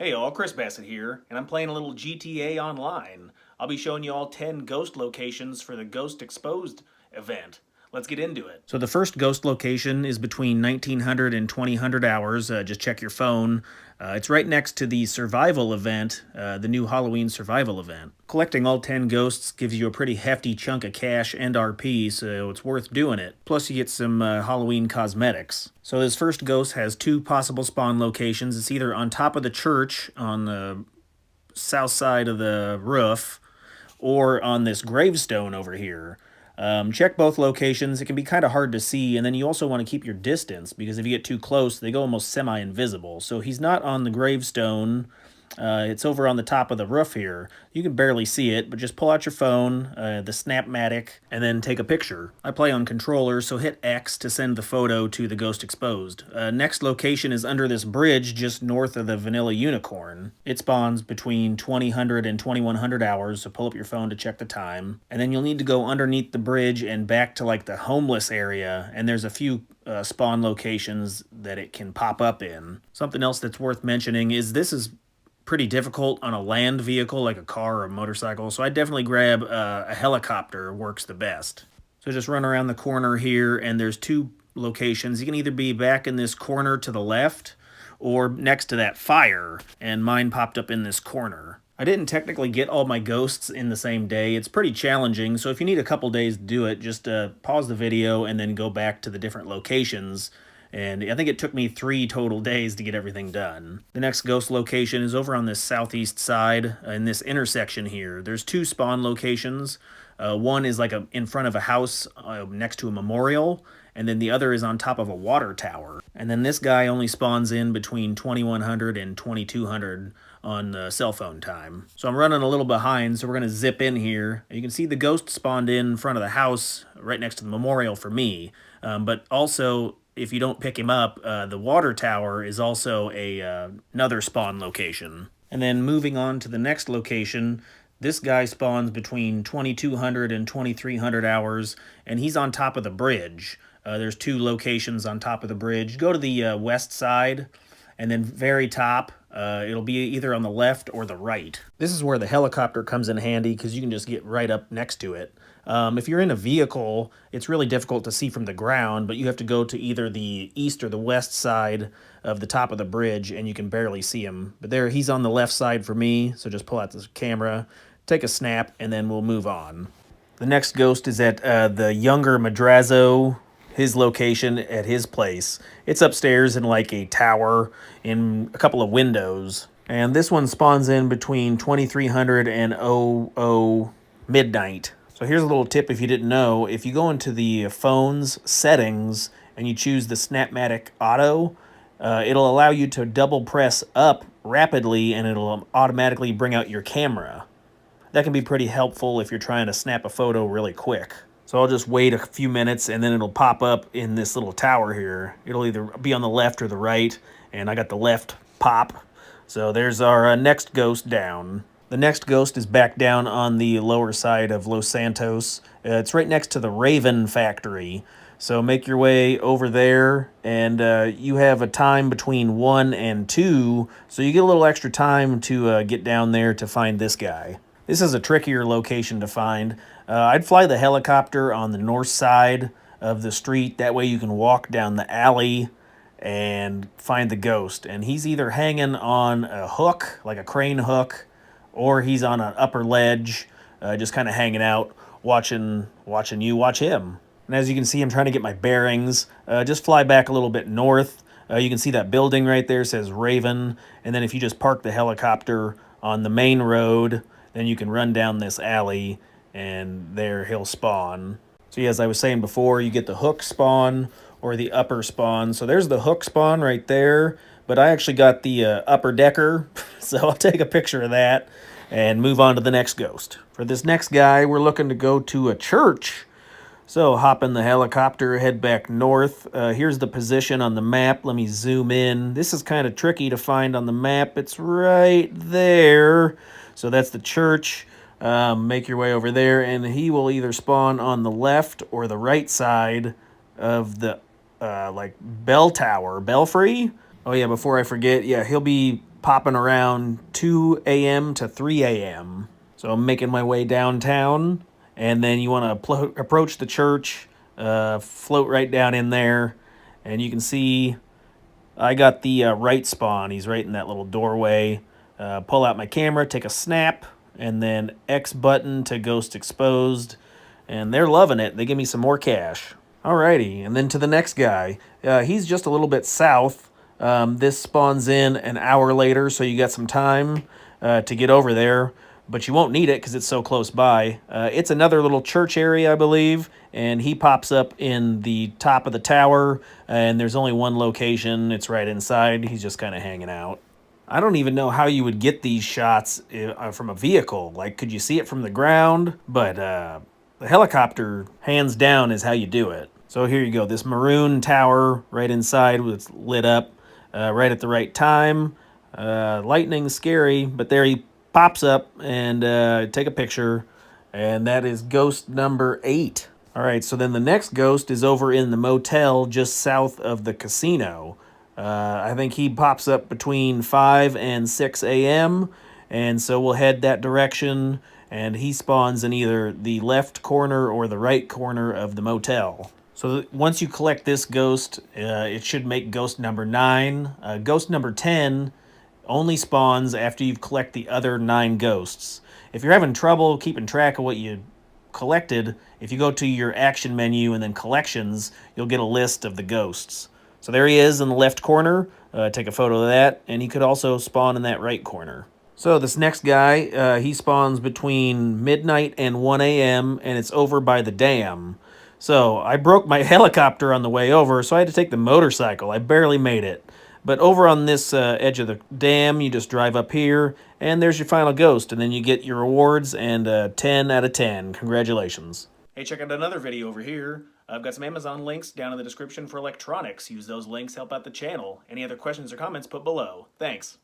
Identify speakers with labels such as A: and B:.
A: Hey all, Chris Bassett here, and I'm playing a little GTA Online. I'll be showing you all 10 ghost locations for the Ghost Exposed event. Let's get into it. So the first ghost location is between 1900 and 2000 hours. Just check your phone. It's right next to the survival event, the new Halloween survival event. Collecting all 10 ghosts gives you a pretty hefty chunk of cash and RP, so it's worth doing it. Plus you get some Halloween cosmetics. So this first ghost has two possible spawn locations. It's either on top of the church on the south side of the roof or on this gravestone over here. Check both locations. It can be kind of hard to see, and then you also want to keep your distance because if you get too close, they go almost semi-invisible. So he's not on the gravestone. It's over on the top of the roof here. You can barely see it, but just pull out your phone, the Snapmatic, and then take a picture. I play on controller, so hit X to send the photo to the Ghost Exposed. Next location is under this bridge just north of the Vanilla Unicorn. It spawns between 2000 and 2100 hours, so pull up your phone to check the time. And then you'll need to go underneath the bridge and back to like the homeless area, and there's a few spawn locations that it can pop up in. Something else that's worth mentioning is this is pretty difficult on a land vehicle like a car or a motorcycle, so I definitely grab a helicopter, works the best. So just run around the corner here, and there's two locations. You can either be back in this corner to the left or next to that fire, and mine popped up in this corner. I didn't technically get all my ghosts in the same day. It's pretty challenging, so if you need a couple days to do it, just pause the video and then go back to the different locations. And I think it took me 3 total days to get everything done. The next ghost location is over on this southeast side in this intersection here. There's 2 spawn locations. One is like in front of a house next to a memorial, and then the other is on top of a water tower. And then this guy only spawns in between 2100 and 2200 on cell phone time. So I'm running a little behind, so we're going to zip in here. You can see the ghost spawned in front of the house right next to the memorial for me, but also if you don't pick him up, the water tower is also another spawn location. And then moving on to the next location, this guy spawns between 2200 and 2300 hours, and he's on top of the bridge. There's 2 locations on top of the bridge. Go to the west side, and then very top, it'll be either on the left or the right. This is where the helicopter comes in handy because you can just get right up next to it. If you're in a vehicle, it's really difficult to see from the ground, but you have to go to either the east or the west side of the top of the bridge, and you can barely see him. But there, he's on the left side for me, so just pull out the camera, take a snap, and then we'll move on. The next ghost is at the younger Madrazo, his location at his place. It's upstairs in like a tower in a couple of windows. And this one spawns in between 2300 and 00 midnight. So here's a little tip if you didn't know. If you go into the phone's settings and you choose the Snapmatic Auto, it'll allow you to double press up rapidly and it'll automatically bring out your camera. That can be pretty helpful if you're trying to snap a photo really quick. So I'll just wait a few minutes and then it'll pop up in this little tower here. It'll either be on the left or the right, and I got the left pop. So there's our next ghost down. The next ghost is back down on the lower side of Los Santos. It's right next to the Raven factory. So make your way over there, and you have a time between 1 and 2, so you get a little extra time to get down there to find this guy. This is a trickier location to find. I'd fly the helicopter on the north side of the street. That way you can walk down the alley and find the ghost. And he's either hanging on a hook, like a crane hook, or he's on an upper ledge, just kind of hanging out, watching you watch him. And as you can see, I'm trying to get my bearings. Just fly back a little bit north. You can see that building right there says Raven. And then if you just park the helicopter on the main road, then you can run down this alley, and there he'll spawn. So yeah, as I was saying before, you get the hook spawn or the upper spawn. So there's the hook spawn right there, but I actually got the upper decker, so I'll take a picture of that and move on to the next ghost. For this next guy, we're looking to go to a church. So hop in the helicopter, head back north. Here's the position on the map. Let me zoom in. This is kind of tricky to find on the map. It's right there. So that's the church. Make your way over there, and he will either spawn on the left or the right side of the like bell tower, belfry. Oh yeah, before I forget, yeah, he'll be popping around 2 a.m. to 3 a.m. So I'm making my way downtown, and then you want to approach the church, float right down in there, and you can see I got the right spawn. He's right in that little doorway. Pull out my camera, take a snap, and then X button to ghost exposed, and they're loving it. They give me some more cash. Alrighty, and then to the next guy. He's just a little bit south. This spawns in an hour later, so you got some time to get over there, but you won't need it because it's so close by. It's another little church area, I believe, and he pops up in the top of the tower, and there's only one location. It's right inside. He's just kind of hanging out. I don't even know how you would get these shots from a vehicle. Like, could you see it from the ground? But the helicopter, hands down, is how you do it. So here you go, this maroon tower right inside was lit up right at the right time. Lightning scary, but there he pops up and take a picture, and that is ghost number 8. All right, so then the next ghost is over in the motel just south of the casino. I think he pops up between 5 and 6 a.m., and so we'll head that direction, and he spawns in either the left corner or the right corner of the motel. So once you collect this ghost, it should make ghost number 9. Ghost number 10 only spawns after you've collected the other 9 ghosts. If you're having trouble keeping track of what you collected, if you go to your action menu and then collections, you'll get a list of the ghosts. So there he is in the left corner. Take a photo of that, and he could also spawn in that right corner. So this next guy, he spawns between midnight and 1 a.m., and it's over by the dam. So I broke my helicopter on the way over, so I had to take the motorcycle. I barely made it. But over on this edge of the dam, you just drive up here, and there's your final ghost, and then you get your rewards, and 10 out of 10. Congratulations. Hey, check out another video over here. I've got some Amazon links down in the description for electronics. Use those links, help out the channel. Any other questions or comments, put below. Thanks.